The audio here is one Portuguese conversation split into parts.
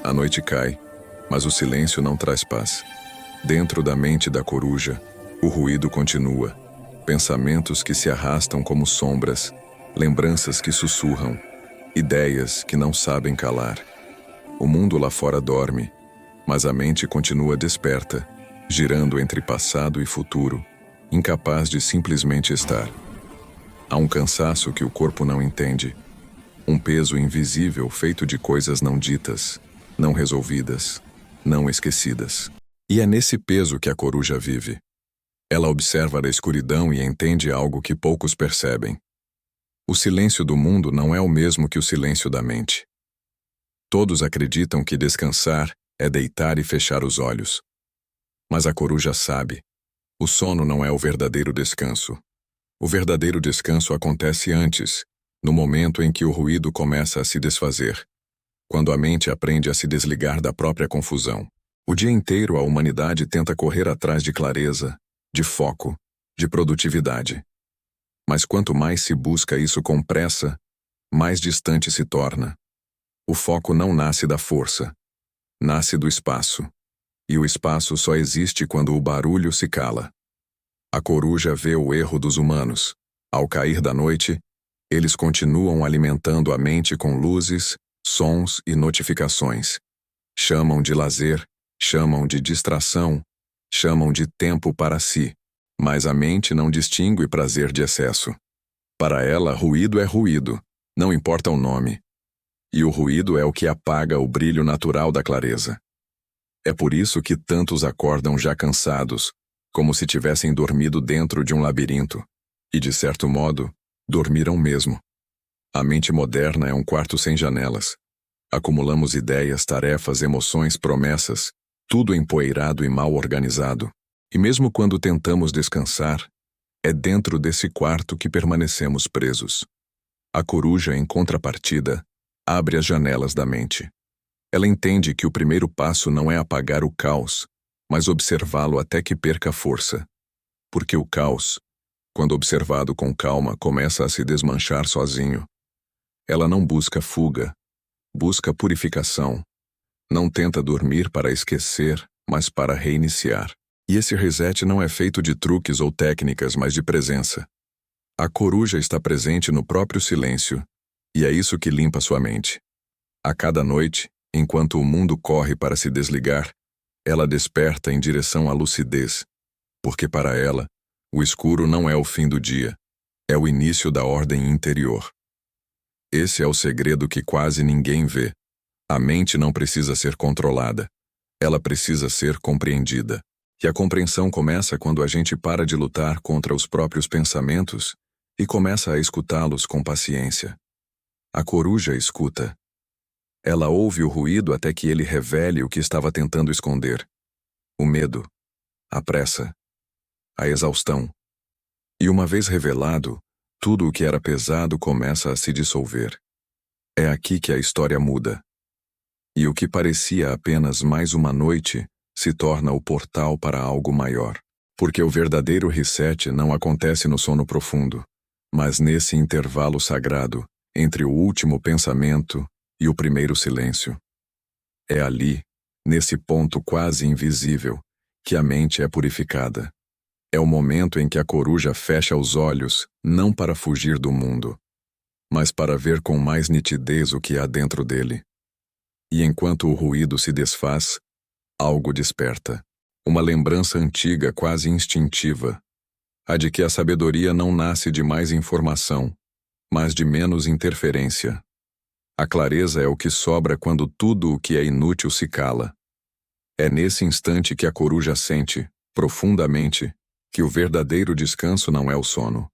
A noite cai, mas o silêncio não traz paz. Dentro da mente da coruja, o ruído continua. Pensamentos que se arrastam como sombras, lembranças que sussurram, ideias que não sabem calar. O mundo lá fora dorme, mas a mente continua desperta, girando entre passado e futuro, incapaz de simplesmente estar. Há um cansaço que o corpo não entende, um peso invisível feito de coisas não ditas, não resolvidas, não esquecidas. E é nesse peso que a coruja vive. Ela observa a escuridão e entende algo que poucos percebem. O silêncio do mundo não é o mesmo que o silêncio da mente. Todos acreditam que descansar é deitar e fechar os olhos. Mas a coruja sabe, o sono não é o verdadeiro descanso. O verdadeiro descanso acontece antes, no momento em que o ruído começa a se desfazer, quando a mente aprende a se desligar da própria confusão. O dia inteiro a humanidade tenta correr atrás de clareza, de foco, de produtividade. Mas quanto mais se busca isso com pressa, mais distante se torna. O foco não nasce da força, nasce do espaço. E o espaço só existe quando o barulho se cala. A coruja vê o erro dos humanos. Ao cair da noite, eles continuam alimentando a mente com luzes, sons e notificações. Chamam de lazer, chamam de distração, chamam de tempo para si. Mas a mente não distingue prazer de excesso. Para ela, ruído é ruído, não importa o nome. E o ruído é o que apaga o brilho natural da clareza. É por isso que tantos acordam já cansados, como se tivessem dormido dentro de um labirinto. E, de certo modo, dormiram mesmo. A mente moderna é um quarto sem janelas. Acumulamos ideias, tarefas, emoções, promessas, tudo empoeirado e mal organizado. E mesmo quando tentamos descansar, é dentro desse quarto que permanecemos presos. A coruja, em contrapartida, abre as janelas da mente. Ela entende que o primeiro passo não é apagar o caos, mas observá-lo até que perca força. Porque o caos, quando observado com calma, começa a se desmanchar sozinho. Ela não busca fuga, busca purificação. Não tenta dormir para esquecer, mas para reiniciar. E esse reset não é feito de truques ou técnicas, mas de presença. A coruja está presente no próprio silêncio, e é isso que limpa sua mente. A cada noite, enquanto o mundo corre para se desligar, ela desperta em direção à lucidez, porque para ela, o escuro não é o fim do dia, é o início da ordem interior. Esse é o segredo que quase ninguém vê. A mente não precisa ser controlada, ela precisa ser compreendida. E a compreensão começa quando a gente para de lutar contra os próprios pensamentos e começa a escutá-los com paciência. A coruja escuta. Ela ouve o ruído até que ele revele o que estava tentando esconder. O medo, a pressa, a exaustão. E uma vez revelado, tudo o que era pesado começa a se dissolver. É aqui que a história muda. E o que parecia apenas mais uma noite se torna o portal para algo maior. Porque o verdadeiro reset não acontece no sono profundo, mas nesse intervalo sagrado entre o último pensamento e o primeiro silêncio. É ali, nesse ponto quase invisível, que a mente é purificada. É o momento em que a coruja fecha os olhos, não para fugir do mundo, mas para ver com mais nitidez o que há dentro dele. E enquanto o ruído se desfaz, algo desperta. Uma lembrança antiga, quase instintiva, a de que a sabedoria não nasce de mais informação, mas de menos interferência. A clareza é o que sobra quando tudo o que é inútil se cala. É nesse instante que a coruja sente, profundamente, que o verdadeiro descanso não é o sono.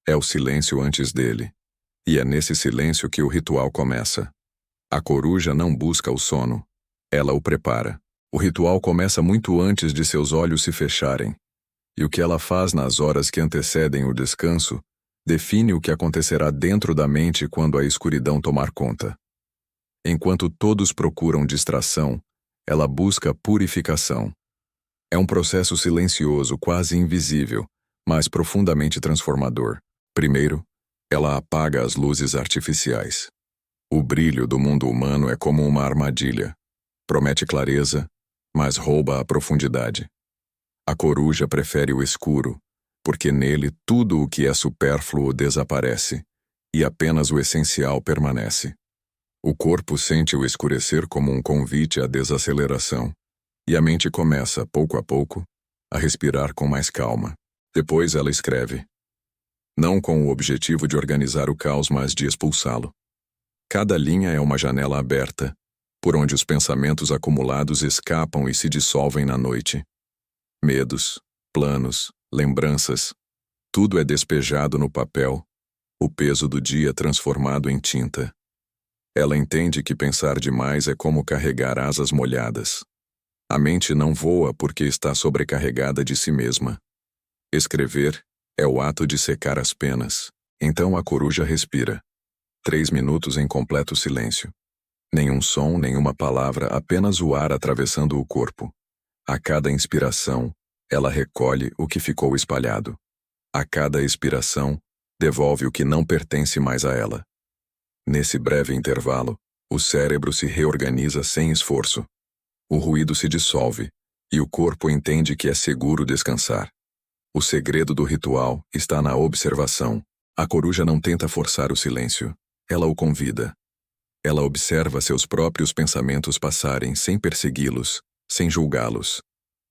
É o silêncio antes dele. E é nesse silêncio que o ritual começa. A coruja não busca o sono, ela o prepara. O ritual começa muito antes de seus olhos se fecharem. E o que ela faz nas horas que antecedem o descanso define o que acontecerá dentro da mente quando a escuridão tomar conta. Enquanto todos procuram distração, ela busca purificação. É um processo silencioso, quase invisível, mas profundamente transformador. Primeiro, ela apaga as luzes artificiais. O brilho do mundo humano é como uma armadilha. Promete clareza, mas rouba a profundidade. A coruja prefere o escuro, porque nele tudo o que é supérfluo desaparece, e apenas o essencial permanece. O corpo sente o escurecer como um convite à desaceleração, e a mente começa, pouco a pouco, a respirar com mais calma. Depois ela escreve. Não com o objetivo de organizar o caos, mas de expulsá-lo. Cada linha é uma janela aberta, por onde os pensamentos acumulados escapam e se dissolvem na noite. Medos, planos, lembranças, tudo é despejado no papel, o peso do dia transformado em tinta. Ela entende que pensar demais é como carregar asas molhadas. A mente não voa porque está sobrecarregada de si mesma. Escrever é o ato de secar as penas. Então a coruja respira. 3 minutos em completo silêncio. Nenhum som, nenhuma palavra, apenas o ar atravessando o corpo. A cada inspiração, ela recolhe o que ficou espalhado. A cada expiração, devolve o que não pertence mais a ela. Nesse breve intervalo, o cérebro se reorganiza sem esforço. O ruído se dissolve, e o corpo entende que é seguro descansar. O segredo do ritual está na observação. A coruja não tenta forçar o silêncio. Ela o convida. Ela observa seus próprios pensamentos passarem sem persegui-los, sem julgá-los.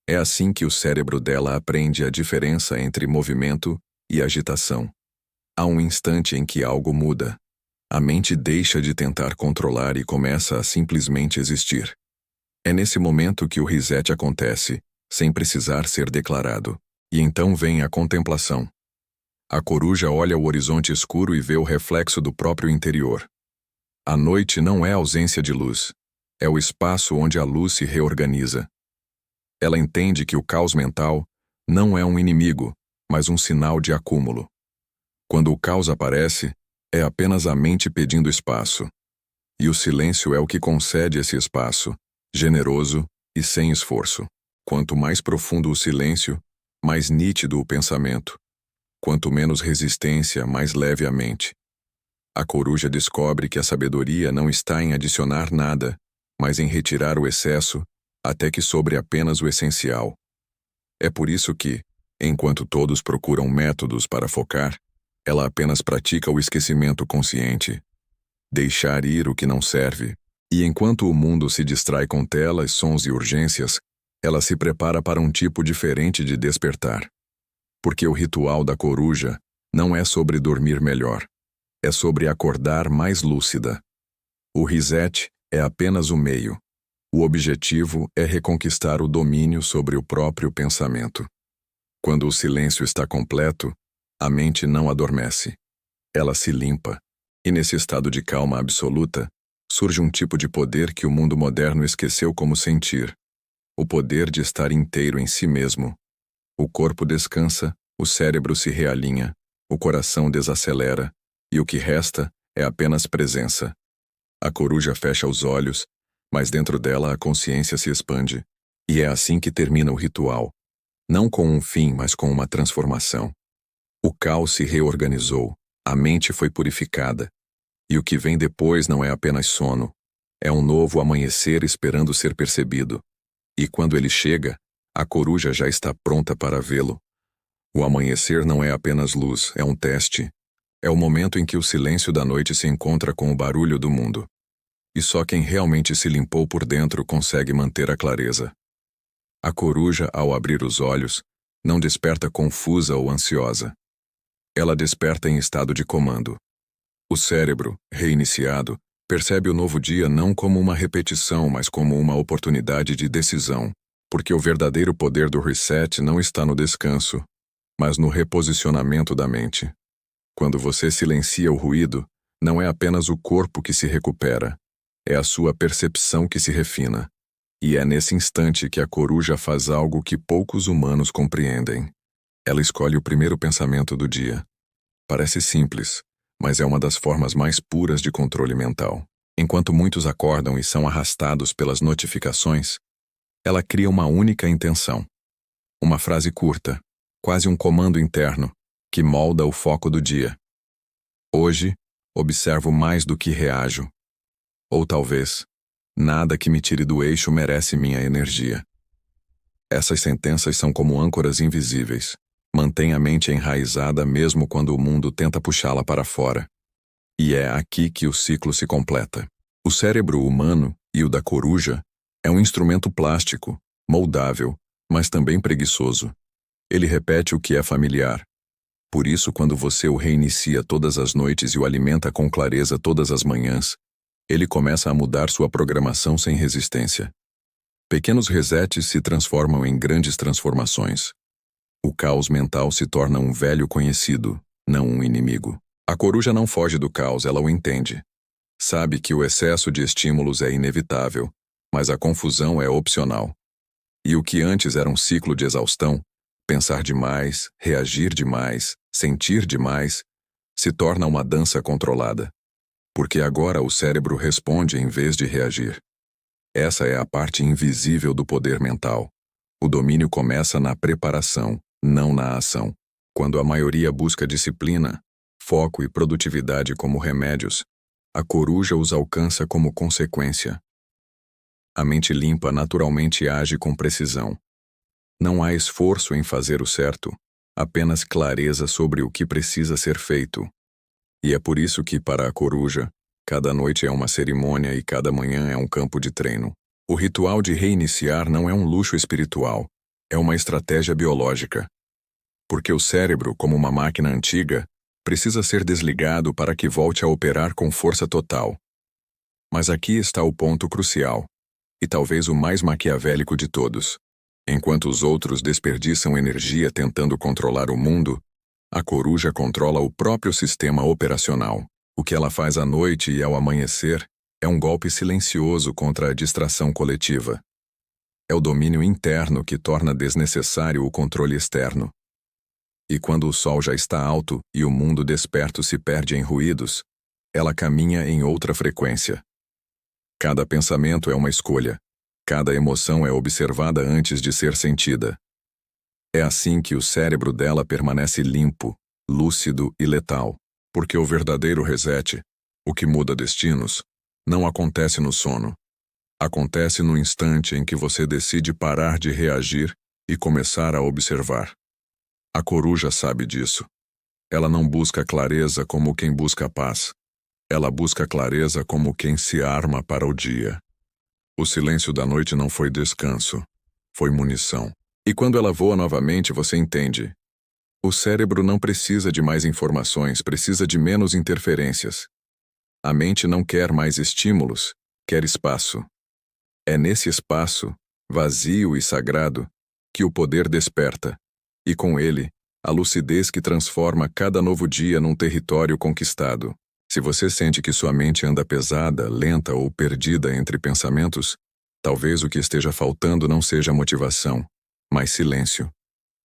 É assim que o cérebro dela aprende a diferença entre movimento e agitação. Há um instante em que algo muda. A mente deixa de tentar controlar e começa a simplesmente existir. É nesse momento que o reset acontece, sem precisar ser declarado. E então vem a contemplação. A coruja olha o horizonte escuro e vê o reflexo do próprio interior. A noite não é ausência de luz, é o espaço onde a luz se reorganiza. Ela entende que o caos mental não é um inimigo, mas um sinal de acúmulo. Quando o caos aparece, é apenas a mente pedindo espaço. E o silêncio é o que concede esse espaço, generoso e sem esforço. Quanto mais profundo o silêncio, mais nítido o pensamento. Quanto menos resistência, mais leve a mente. A coruja descobre que a sabedoria não está em adicionar nada, mas em retirar o excesso, até que sobre apenas o essencial. É por isso que, enquanto todos procuram métodos para focar, ela apenas pratica o esquecimento consciente. Deixar ir o que não serve. E enquanto o mundo se distrai com telas, sons e urgências, ela se prepara para um tipo diferente de despertar. Porque o ritual da coruja não é sobre dormir melhor. É sobre acordar mais lúcida. O reset é apenas o meio. O objetivo é reconquistar o domínio sobre o próprio pensamento. Quando o silêncio está completo, a mente não adormece. Ela se limpa. E nesse estado de calma absoluta, surge um tipo de poder que o mundo moderno esqueceu como sentir. O poder de estar inteiro em si mesmo. O corpo descansa, o cérebro se realinha, o coração desacelera, e o que resta é apenas presença. A coruja fecha os olhos, mas dentro dela a consciência se expande. E é assim que termina o ritual. Não com um fim, mas com uma transformação. O caos se reorganizou, a mente foi purificada. E o que vem depois não é apenas sono. É um novo amanhecer esperando ser percebido. E quando ele chega, a coruja já está pronta para vê-lo. O amanhecer não é apenas luz, é um teste. É o momento em que o silêncio da noite se encontra com o barulho do mundo. E só quem realmente se limpou por dentro consegue manter a clareza. A coruja, ao abrir os olhos, não desperta confusa ou ansiosa. Ela desperta em estado de comando. O cérebro, reiniciado, percebe o novo dia não como uma repetição, mas como uma oportunidade de decisão, porque o verdadeiro poder do reset não está no descanso, mas no reposicionamento da mente. Quando você silencia o ruído, não é apenas o corpo que se recupera, é a sua percepção que se refina. E é nesse instante que a coruja faz algo que poucos humanos compreendem. Ela escolhe o primeiro pensamento do dia. Parece simples, mas é uma das formas mais puras de controle mental. Enquanto muitos acordam e são arrastados pelas notificações, ela cria uma única intenção. Uma frase curta, quase um comando interno, que molda o foco do dia. Hoje, observo mais do que reajo. Ou talvez, Nada que me tire do eixo merece minha energia. Essas sentenças são como âncoras invisíveis. Mantém a mente enraizada mesmo quando o mundo tenta puxá-la para fora. E é aqui que o ciclo se completa. O cérebro humano e o da coruja é um instrumento plástico, moldável, mas também preguiçoso. Ele repete o que é familiar. Por isso, quando você o reinicia todas as noites e o alimenta com clareza todas as manhãs, ele começa a mudar sua programação sem resistência. Pequenos resets se transformam em grandes transformações. O caos mental se torna um velho conhecido, não um inimigo. A coruja não foge do caos, ela o entende. Sabe que o excesso de estímulos é inevitável, mas a confusão é opcional. E o que antes era um ciclo de exaustão, pensar demais, reagir demais, sentir demais, se torna uma dança controlada. Porque agora o cérebro responde em vez de reagir. Essa é a parte invisível do poder mental. O domínio começa na preparação, não na ação. Quando a maioria busca disciplina, foco e produtividade como remédios, a coruja os alcança como consequência. A mente limpa naturalmente age com precisão. Não há esforço em fazer o certo, apenas clareza sobre o que precisa ser feito. E é por isso que, para a coruja, cada noite é uma cerimônia e cada manhã é um campo de treino. O ritual de reiniciar não é um luxo espiritual, é uma estratégia biológica. Porque o cérebro, como uma máquina antiga, precisa ser desligado para que volte a operar com força total. Mas aqui está o ponto crucial, e talvez o mais maquiavélico de todos. Enquanto os outros desperdiçam energia tentando controlar o mundo, a coruja controla o próprio sistema operacional. O que ela faz à noite e ao amanhecer é um golpe silencioso contra a distração coletiva. É o domínio interno que torna desnecessário o controle externo. E quando o sol já está alto e o mundo desperto se perde em ruídos, ela caminha em outra frequência. Cada pensamento é uma escolha. Cada emoção é observada antes de ser sentida. É assim que o cérebro dela permanece limpo, lúcido e letal. Porque o verdadeiro reset, o que muda destinos, não acontece no sono. Acontece no instante em que você decide parar de reagir e começar a observar. A coruja sabe disso. Ela não busca clareza como quem busca paz. Ela busca clareza como quem se arma para o dia. O silêncio da noite não foi descanso, foi munição. E quando ela voa novamente, você entende. O cérebro não precisa de mais informações, precisa de menos interferências. A mente não quer mais estímulos, quer espaço. É nesse espaço, vazio e sagrado, que o poder desperta, e com ele, a lucidez que transforma cada novo dia num território conquistado. Se você sente que sua mente anda pesada, lenta ou perdida entre pensamentos, talvez o que esteja faltando não seja motivação, mas silêncio.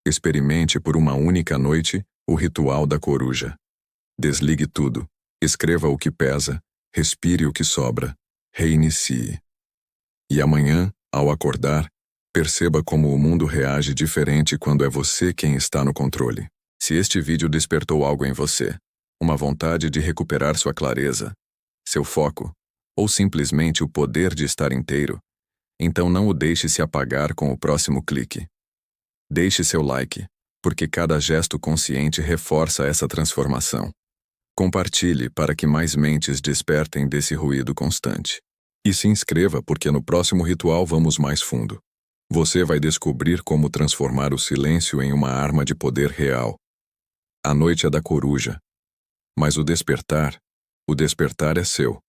Experimente por uma única noite o ritual da coruja. Desligue tudo, escreva o que pesa, respire o que sobra, reinicie. E amanhã, ao acordar, perceba como o mundo reage diferente quando é você quem está no controle. Se este vídeo despertou algo em você, uma vontade de recuperar sua clareza, seu foco, ou simplesmente o poder de estar inteiro, então não o deixe se apagar com o próximo clique. Deixe seu like, porque cada gesto consciente reforça essa transformação. Compartilhe para que mais mentes despertem desse ruído constante. E se inscreva porque no próximo ritual vamos mais fundo. Você vai descobrir como transformar o silêncio em uma arma de poder real. A noite é da coruja. Mas o despertar é seu.